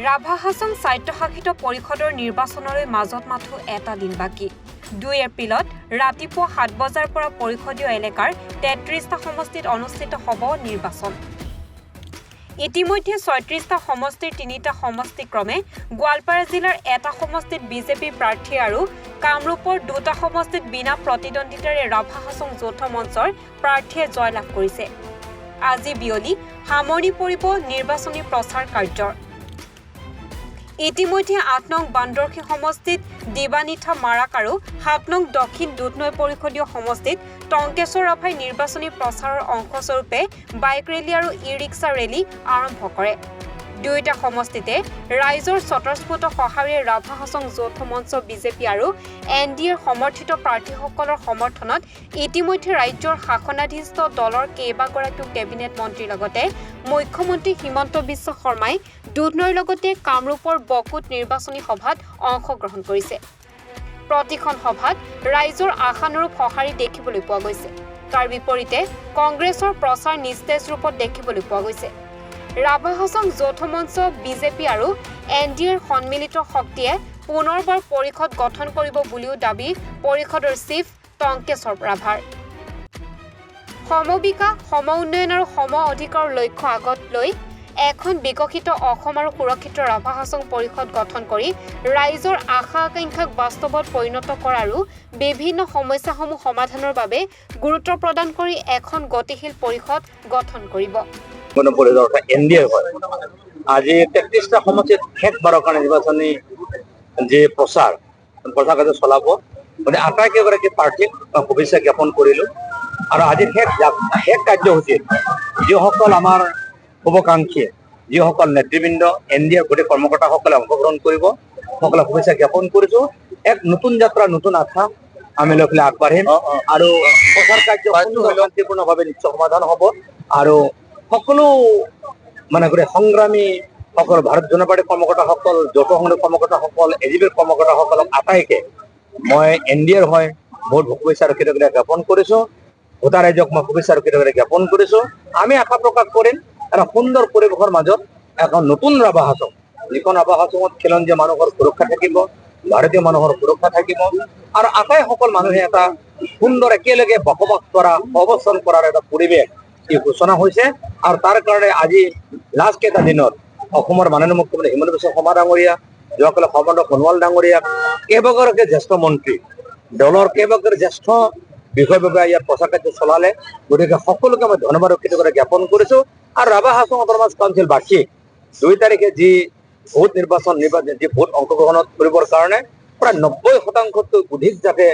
ৰাভা হাছং স্বায়ত্তশাসিত পৰিষদৰ নিৰ্বাচনলৈ মাজত মাথো এটা দিন বাকী। 2 এপ্ৰিলত ৰাতিপুৱা 7 বজাৰ পৰা পৰিষদীয় এলেকাৰ 33টা সমষ্টিত অনুষ্ঠিত হ'ব নিৰ্বাচন। ইতিমধ্যে 36টা সমষ্টিৰ 3টা সমষ্টি ক্ৰমে গোৱালপাৰা জিলাৰ এটা সমষ্টিত বিজেপি প্ৰাৰ্থী আৰু কামৰূপৰ 2টা সমষ্টিত বিনা প্ৰতিদ্বন্দ্বিতাৰে ৰাভা হাছং যৌথ মঞ্চৰ প্ৰাৰ্থীয়ে জয়লাভ কৰিছে। আজি বিয়লি সামৰণি পৰিব নিৰ্বাচনী প্ৰচাৰ কাৰ্যৰ। ইতিমধ্যে 8 নং বান্দৰখী সমষ্টিত দিবানিথা মাৰাক আৰু 7 নং দক্ষিণ দুধনৈ পৰিষদীয় সমষ্টিত টংকেশ্বৰ ৰাভাই নিৰ্বাচনী প্ৰচাৰৰ অংশস্বৰূপে বাইক ৰেলী আৰু ই-ৰিক্সা ৰেলী আৰম্ভ কৰে। দুয়োটা সমষ্টিতে ৰাইজৰ স্বতঃস্ফূৰ্ত সঁহাৰিৰে ৰাভা হাছং যৌথ মঞ্চ বিজেপি আৰু NDAৰ সমৰ্থিত প্ৰাৰ্থীসকলৰ সমৰ্থনত ইতিমধ্যে ৰাজ্যৰ শাসনাধীষ্ঠ দলৰ কেইবাগৰাকীও কেবিনেট মন্ত্ৰীৰ লগতে মুখ্যমন্ত্ৰী হিমন্ত বিশ্ব শৰ্মাই দুধনৈৰ লগতে কামৰূপৰ বকুত নিৰ্বাচনী সভাত অংশগ্ৰহণ কৰিছে। প্ৰতিখন সভাত ৰাইজৰ আশানুৰূপ সঁহাৰি দেখিবলৈ পোৱা গৈছে। তাৰ বিপৰীতে কংগ্ৰেছৰ প্ৰচাৰ নিস্তেজ ৰূপত দেখিবলৈ পোৱা গৈছে। ৰাভা হাছং যৌথ মঞ্চ বিজেপি আৰু NDAৰ সন্মিলিত শক্তিয়ে পুনৰবাৰ পৰিষদ গঠন কৰিব বুলিও দাবী পৰিষদৰ চিফ টংকেশ্বৰ ৰাভাৰ। সমবিকাশ, সম উন্নয়ন আৰু সম অধিকাৰৰ লক্ষ্য আগত লৈ এখন বিকশিত অসম আৰু সুৰক্ষিত ৰাভা হাছং পৰিষদ গঠন কৰি ৰাইজৰ আশা আকাংক্ষাক বাস্তৱত পৰিণত কৰা আৰু বিভিন্ন সমস্যাসমূহ সমাধানৰ বাবে গুৰুত্ব প্ৰদান কৰি এখন গতিশীল পৰিষদ গঠন কৰিব। NDA হয় আজি 33টা সমষ্টিত শেষবাৰৰ কাৰণে নিৰ্বাচনী যে প্ৰচাৰ কাৰ্য চলাব মানে আটাইকেইগৰাকী প্ৰাৰ্থীক শুভেচ্ছা জ্ঞাপন কৰিলোঁ। আৰু আজি শেষ কাৰ্যসূচীত যিসকল আমাৰ শুভাকাংক্ষী যিসকল নেতৃবৃন্দ NDAৰ গোটেই কৰ্মকৰ্তাসকলে অংশগ্ৰহণ কৰিব সকলে শুভেচ্ছা জ্ঞাপন কৰিছোঁ। এক নতুন যাত্ৰা নতুন আশা আমি লৈ পেলাই আগবাঢ়িম আৰু প্ৰচাৰ কাৰ্য শান্তিপূৰ্ণভাৱে নিশ্চয় সমাধান হ'ব আৰু সকলো মানে গোটেই সংগ্ৰামী সকল ভাৰত জনতা পাৰ্টীৰ কৰ্মকৰ্তাসকল যৌথ সংঘৰ কৰ্মকৰ্তাসকল AGPৰ কৰ্মকৰ্তাসকলক আটাইকে মই NDAৰ হয় বহুত শুভেচ্ছা আৰু কৃতজ্ঞতা জ্ঞাপন কৰিছোঁ। ভোটাৰ ৰাইজক মই শুভেচ্ছা আৰু কৃতজ্ঞতা জ্ঞাপন কৰিছোঁ। আমি আশা প্ৰকাশ কৰিম এটা সুন্দৰ পৰিৱেশৰ মাজত এখন নতুন ৰাভা হাছং, যিখন ৰাভা হাছঙত খিলঞ্জীয়া মানুহৰ সুৰক্ষা থাকিব, ভাৰতীয় মানুহৰ সুৰক্ষা থাকিব আৰু আটাইসকল মানুহে এটা সুন্দৰ একেলগে বসবাস কৰা অৱস্থান কৰাৰ এটা পৰিৱেশ এই ঘোষণা হৈছে। আৰু তাৰ কাৰণে আজি লাষ্ট কেইটা দিনত অসমৰ মাননীয় মুখ্যমন্ত্ৰী হিমন্ত বিশ্ব শৰ্মা ডাঙৰীয়া, যিসকলে সৰ্বানন্দ সোণোৱাল ডাঙৰীয়া, কেইবাগৰাকী জ্যেষ্ঠ মন্ত্ৰী, দলৰ কেইবাগৰাকী জ্যেষ্ঠ বিষয়ববীয়া ইয়াত প্ৰচাৰ কাৰ্য চলালে। গতিকে সকলোকে মই ধন্যবাদ আৰু কৃতজ্ঞতা জ্ঞাপন কৰিছোঁ। আৰু ৰাভা হাছং অট'নমাছ কাউন্সিলবাসী 2 তাৰিখে যি ভোট যি ভোট অংশগ্ৰহণত কৰিবৰ কাৰণে প্ৰায় 90% অধিক যাতে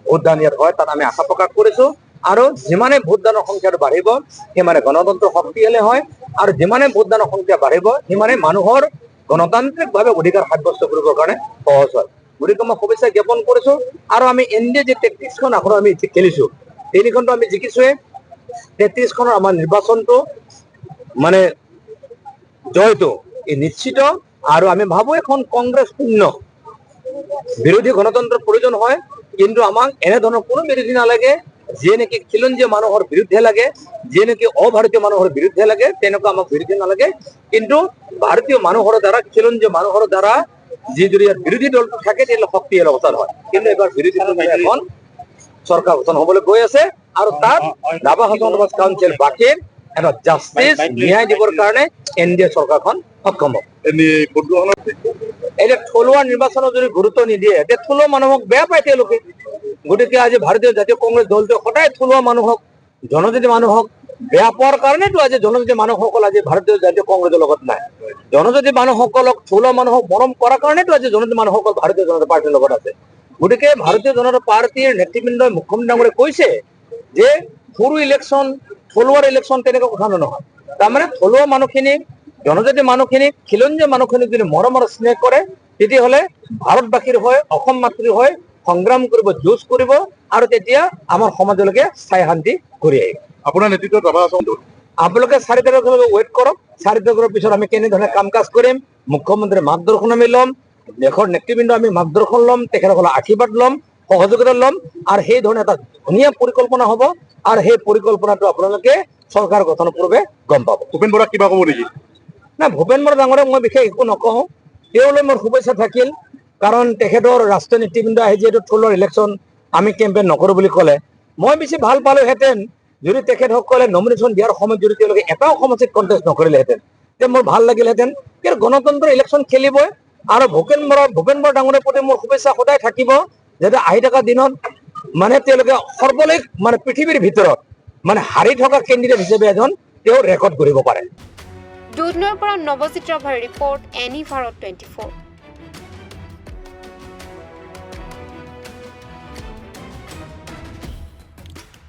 ভোটদান ইয়াত হয় তাত আমি আশা প্ৰকাশ কৰিছোঁ। আৰু যিমানে ভোটদানৰ সংখ্যাটো বাঢ়িব সিমানে গণতন্ত্ৰ শক্তিশালী হয় আৰু যিমানে ভোটদানৰ সংখ্যা বাঢ়িব সিমানে মানুহৰ গণতান্ত্ৰিকভাৱে অধিকাৰ সাব্যস্ত কৰিবৰ কাৰণে সহজ হয়। গতিকে মই শুভেচ্ছা জ্ঞাপন কৰিছোঁ। আৰু আমি NDA যে 33খন আসন আমি খেলিছোঁ 3খনটো আমি জিকিছোৱে। 33খনৰ আমাৰ নিৰ্বাচনটো মানে জয়টো এই নিশ্চিত। আৰু আমি ভাবোঁ এখন কংগ্ৰেছ শূন্য বিৰোধী গণতন্ত্ৰৰ প্ৰয়োজন হয়, কিন্তু আমাক এনেধৰণৰ কোনো বিৰোধী নালাগে যিয়ে নেকি খিলঞ্জীয়া মানুহৰ বিৰুদ্ধে লাগে, যিয়ে নেকি অভাৰতীয় মানুহৰ বিৰুদ্ধে লাগে, তেনেকুৱা আমাক বিৰোধী নালাগে। কিন্তু ভাৰতীয় মানুহৰ দ্বাৰা খিলঞ্জীয়া মানুহৰ দ্বাৰা যি যদি ইয়াত বিৰোধী দলটো থাকে তেতিয়াহ'লে শক্তিশালী অৱস্থান হয়। কিন্তু এবাৰ বিৰোধী দল এখন চৰকাৰ গঠন হ'বলৈ গৈ আছে আৰু তাত ৰাভা হাছং অট'নমাছ কাউন্সিলবাসীৰ এটা জাষ্টিছ ন্যায় দিবৰ কাৰণে NDA চৰকাৰখন সক্ষম হ'ব। এতিয়া থলুৱা নিৰ্বাচনত যদি গুৰুত্ব নিদিয়ে তেতিয়া থলুৱা মানুহক বেয়া পায় তেওঁলোকে। গতিকে আজি ভাৰতীয় জাতীয় কংগ্ৰেছ দলটোৱে সদায় থলুৱা মানুহক জনজাতি মানুহক বেয়া পোৱাৰ কাৰণেতো আজি জনজাতি মানুহসকল আজি ভাৰতীয় জাতীয় কংগ্ৰেছৰ লগত নাই। জনজাতি মানুহসকলক থলুৱা মানুহক মৰম কৰাৰ কাৰণেতো আজি জনজাতি মানুহসকল ভাৰতীয় জনতা পাৰ্টীৰ লগত আছে। গতিকে ভাৰতীয় জনতা পাৰ্টীৰ নেতৃবৃন্দই মুখ্যমন্ত্ৰী ডাঙৰীয়াই কৈছে যে সৰু ইলেকশ্যন থলুৱাৰ ইলেকশ্যন তেনেকুৱা কথা নহয়। তাৰমানে থলুৱা মানুহখিনিক জনজাতি মানুহখিনিক খিলঞ্জীয়া মানুহখিনিক যদি মৰম আৰু স্নেহ কৰে তেতিয়াহ'লে ভাৰতবাসীৰ হৈ অসম মাতৃৰ হৈ সংগ্ৰাম কৰিব, যুঁজ কৰিব আৰু তেতিয়া আমাৰ সমাজলৈকে স্থায়ী শান্তি ঘূৰি আহিব। আপোনাৰ নেতৃত্বত ৰাভা হাছং আপোনালোকে 4 তাৰিখলৈকে ৱেইট কৰক। 4 তাৰিখৰ পিছত আমি কেনেধৰণে কাম কাজ কৰিম, মুখ্যমন্ত্ৰীৰ মাৰ্গদৰ্শন আমি ল'ম, দেশৰ নেতৃবৃন্দ আমি মাৰ্গদৰ্শন ল'ম, তেখেতসকলৰ আশীৰ্বাদ ল'ম, সহযোগিতা ল'ম আৰু সেই ধৰণে এটা ধুনীয়া পৰিকল্পনা হ'ব। আৰু সেই পৰিকল্পনাটো আপোনালোকে চৰকাৰ গঠনৰ পূৰ্বে গম পাব। ভূপেন বৰা কিবা ক'ব নেকি? না ভূপেন বৰা ডাঙৰে মই বিশেষ একো নকওঁ, তেওঁলৈ মোৰ শুভেচ্ছা থাকিল, কাৰণ তেখেতৰ ৰাষ্ট্ৰীয় নেতৃবৃন্দ আহি যিহেতু থলুৱাৰ ইলেকশ্যন আমি কেম্পেইন নকৰোঁ বুলি ক'লে, মই বেছি ভাল পালোহেঁতেন যদি তেখেতসকলে নমিনেশ্যন দিয়াৰ সময়ত যদি তেওঁলোকে এটাও সমষ্টিত কণ্টেষ্ট নকৰিলেহেঁতেন, তেতিয়া মোৰ ভাল লাগিলহেঁতেন। কিন্তু গণতন্ত্ৰ ইলেকশ্যন খেলিবই, আৰু ভূপেন বৰা ডাঙৰৰ প্ৰতি মোৰ শুভেচ্ছা সদায় থাকিব, যাতে আহি থকা দিনত মানে তেওঁলোকে সৰ্বলেখ মানে পৃথিৱীৰ ভিতৰত মানে হাৰি থকা কেণ্ডিডেট হিচাপে এজন তেওঁ ৰেকৰ্ড কৰিব পাৰে। দুধনৈৰ পৰা নৱজিৎ ৰাভাৰ ৰিপৰ্ট, এনি ভাৰত 24।